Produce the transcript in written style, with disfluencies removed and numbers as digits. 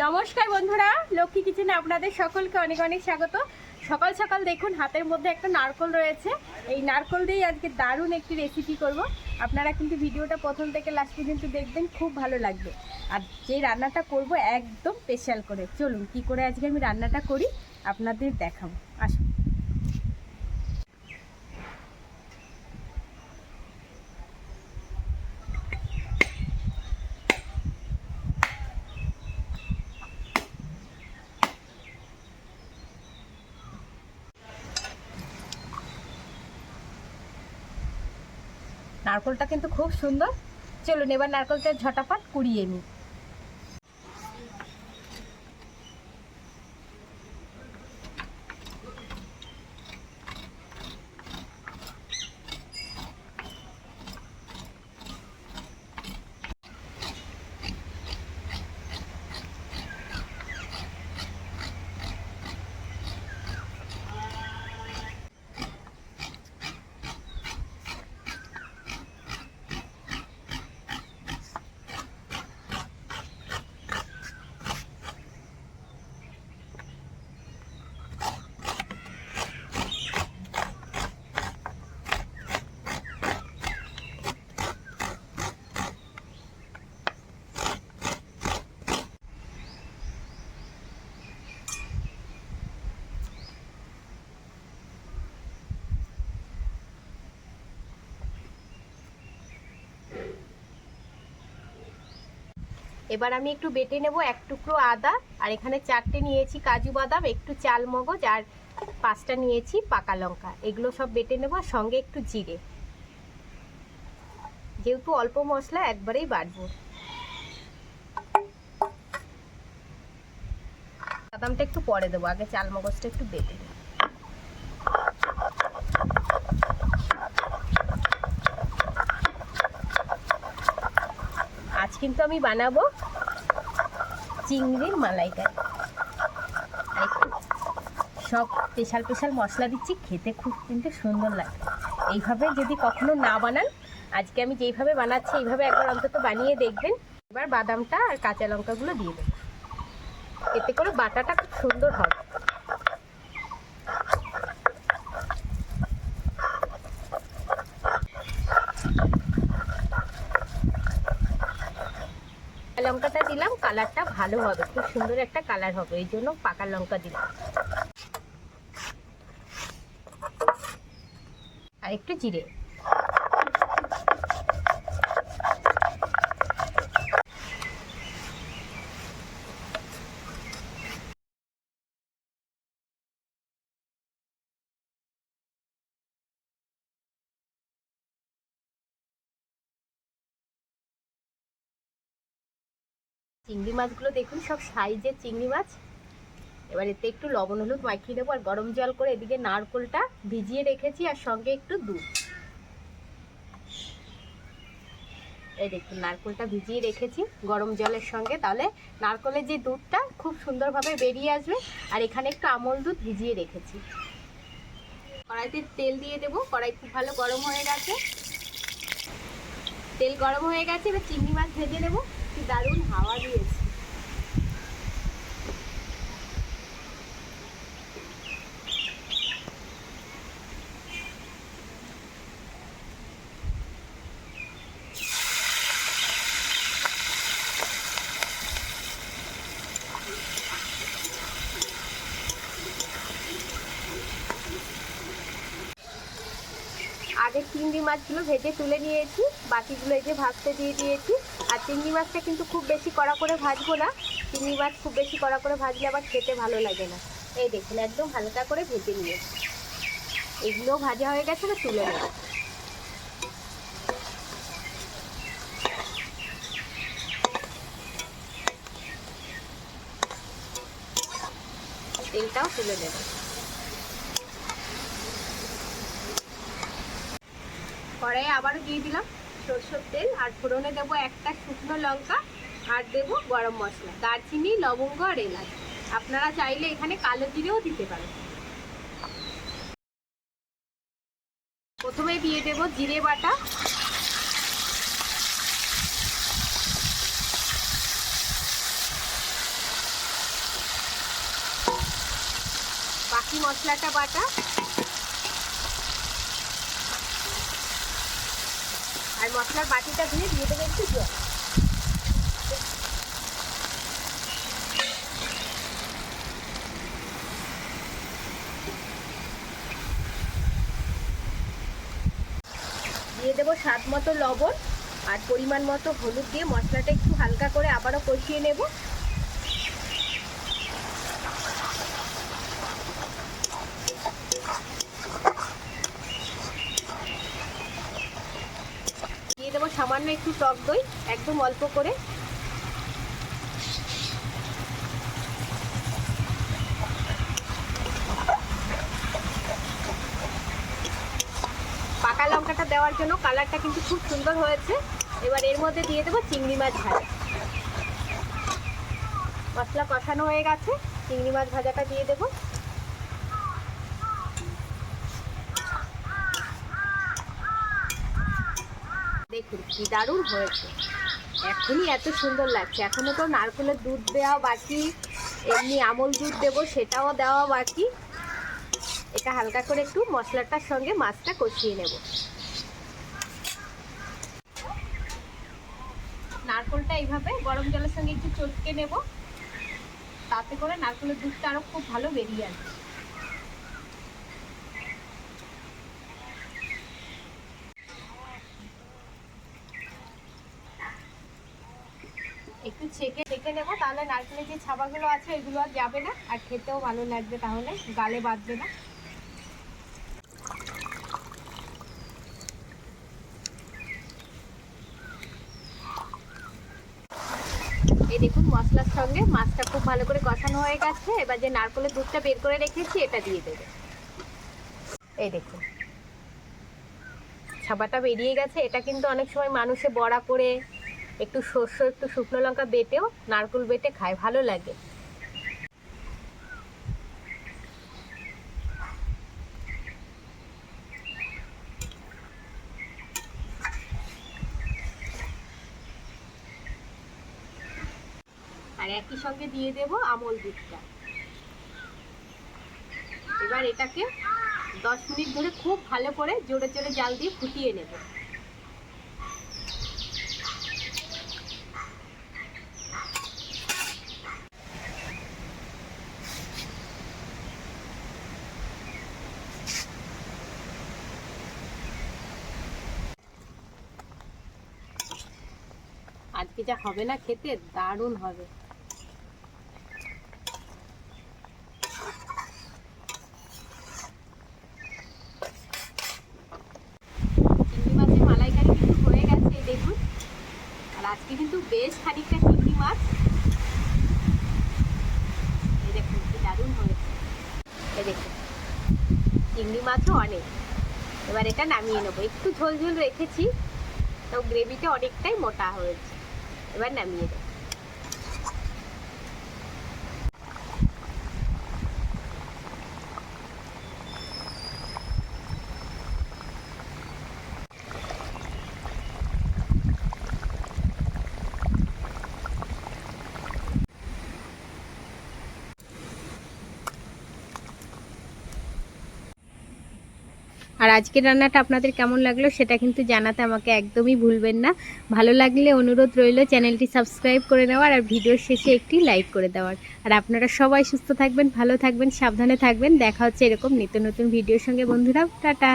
নমস্কার বন্ধুরা, লক্ষ্মী কিচেনে আপনাদের সকলকে অনেক অনেক স্বাগত। সকাল সকাল দেখুন হাতের মধ্যে একটা নারকল রয়েছে। এই নারকল দিয়েই আজকে দারুণ একটি রেসিপি করব। আপনারা কিন্তু ভিডিওটা প্রথম থেকে লাস্ট পর্যন্ত দেখবেন, খুব ভালো লাগবে। আর যে রান্নাটা করব একদম স্পেশাল করে। চলুন কি করে আজকে আমি রান্নাটা করি আপনাদের দেখাবো, আসুন। নারকলটা কিন্তু খুব সুন্দর। চলুন এবার নারকলটা ঝটাপট কুড়িয়ে নিই। এবার আমি একটু বেটে নেব। এক টুকরো আদা, আর এখানে 4টে নিয়েছি কাজু বাদাম, একটু চাল মগজ, আর 5টা নিয়েছি পাকা লঙ্কা। এগুলো সব বেটে নেব, আর সঙ্গে একটু জিরে। যেহেতু অল্প মশলা একবারেই বাটবো। বাদামটা একটু পরে দেবো, আগে চাল মগজটা একটু বেটে দেবো। আজ কিন্তু আমি বানাবো চিংড়ির মালাইকারি। আর একটু সব স্পেশাল মশলা দিচ্ছি, খেতে খুব কিন্তু সুন্দর লাগে। এইভাবে যদি কখনো না বানান, আজকে আমি যেইভাবে বানাচ্ছি এইভাবে একবার অন্তত বানিয়ে দেখবেন। এবার বাদামটা আর কাঁচা লঙ্কাগুলো দিয়ে দেবো, এতে করে বাটাটা খুব সুন্দর হবে। লঙ্কাটা দিলাম, কালারটা ভালো হবে, খুব সুন্দর একটা কালার হবে, এই জন্য পাকা লঙ্কা দিলাম। আর একটু জিরে। চিংড়ি মাছগুলো দেখুন, সব সাইজের চিংড়ি মাছ। এবার এতে একটু লবণ হলুদ মাখিয়ে দেবো, আর গরম জল করে এদিকে নারকোলটা ভিজিয়ে রেখেছি, আর সঙ্গে একটু দুধ। এই দেখুন নারকোলটা ভিজিয়ে রেখেছি গরম জলের সঙ্গে, তাহলে নারকোলের যে দুধটা খুব সুন্দরভাবে বেরিয়ে আসবে। আর এখানে একটু আমল দুধ ভিজিয়ে রেখেছি। কড়াইতে তেল দিয়ে দেবো, কড়াই খুব ভালো গরম হয়ে গেছে। তেল গরম হয়ে গেছে, এবার চিংড়ি মাছ ভেজে নেবো। কি দারুণ হাওয়া দিয়েছে। আগে চিংড়ি মাছগুলো ভেজে তুলে নিয়েছি, বাকিগুলো এই যে ভাজতে দিয়ে দিয়েছি। আর চিংড়ি মাছটা কিন্তু খুব বেশি কড়া করে ভাজবো না। চিংড়ি মাছ খুব বেশি কড়া করে ভাজলে আবার খেতে ভালো লাগে না। এই দেখুন একদম হালকা করে ভেজে নিয়েছি। এগুলোও ভাজা হয়ে গেছে, না তুলে নেব। তেলটাও তুলে নেব। কড়াইয়ে আবারও দিয়ে দিলাম সরষের তেল, আর ফোড়নে দেবো একটা শুকনো লঙ্কা, আর দেবো গরম মশলা, দারচিনি, লবঙ্গ আর এলাচ। আপনারা চাইলে এখানে কালো জিরেও দিতে পারেন। প্রথমে দিয়ে দেবো জিরে বাটা, বাকি মশলাটা বাটা আর মশলার বাটিটা ধুয়ে দিয়ে দেবো একটু জল। দিয়ে দেবো স্বাদ মতো লবণ আর পরিমাণ মতো হলুদ দিয়ে মশলাটা একটু হালকা করে আবারও কষিয়ে নেব। দিয়ে দেবো সামান্য একটু টক দই, একদম অল্প করে। পাকা লঙ্কাটা দেওয়ার জন্য কালারটা কিন্তু খুব সুন্দর হয়েছে। এবার এর মধ্যে দিয়ে দেবো চিংড়ি মাছ ভাজা। মশলা কষানো হয়ে গেছে, চিংড়ি মাছ ভাজাটা দিয়ে দেবো। দেখুন কি দারুণ হয়েছে, এখনই এত সুন্দর লাগছে। এখনো তো নারকেলের দুধ দেওয়া বাকি, এমনি আমল দুধ দেবো সেটাও দেওয়া বাকি। এটা হালকা করে একটু মশলাটার সঙ্গে মাছটা কষিয়ে নেব। নারকেলটা এইভাবে গরম জলের সঙ্গে একটু চটকে নেব, তাতে করে নারকেলের দুধটা আরো খুব ভালো বেরিয়ে আসবে। একটু ছেঁকে নেব, তাহলে নারকেলের যে ছাবাগুলো আছে এগুলো আর যাবে না, আর খেতেও ভালো লাগবে, তাহলে গালে বাঁধবে না। এই দেখুন মশলার সঙ্গে মাছটা খুব ভালো করে কষানো হয়ে গেছে। এবার যে নারকেলের দুধটা বের করে রেখেছি এটা দিয়ে দেবে। এই দেখুন ছাবাটা বেরিয়ে গেছে। এটা কিন্তু অনেক সময় মানুষে বড়া করে একটু সর্ষে একটু শুকনো লঙ্কা বেটেও নারকেল বেটে খায়, ভালো লাগে। আর একই সঙ্গে দিয়ে দেব আমল দুধটা। এবার এটাকে 10 মিনিট ধরে খুব ভালো করে জোরে জোরে জাল দিয়ে ফুটিয়ে নেব। আজকে যা হবে না খেতে, দারুণ হবে। চিংড়ি মাছের মালাইকারি কিন্তু হয়ে গেছে, দেখুন। আর আজকে কিন্তু বেশ খানিকটা চিংড়ি মাছ, এই দেখুন কি দারুণ হয়েছে। এই দেখুন চিংড়ি মাছও অনেক। এবার এটা নামিয়ে নেবো। একটু ঝোল ঝোল রেখেছি, তো গ্রেভিটা অনেকটাই মোটা হয়েছে। এবার নামিয়ে দেবো। আর আজকের রান্নাটা আপনাদের কেমন লাগলো সেটা কিন্তু জানাতে আমাকে একদমই ভুলবেন না। ভালো লাগলে অনুরোধ রইল চ্যানেলটি সাবস্ক্রাইব করে নেওয়ার আর ভিডিওর শেষে একটি লাইক করে দেওয়ার। আর আপনারা সবাই সুস্থ থাকবেন, ভালো থাকবেন, সাবধানে থাকবেন। দেখা হচ্ছে এরকম নিত্য নতুন ভিডিওর সঙ্গে বন্ধুরা। টাটা।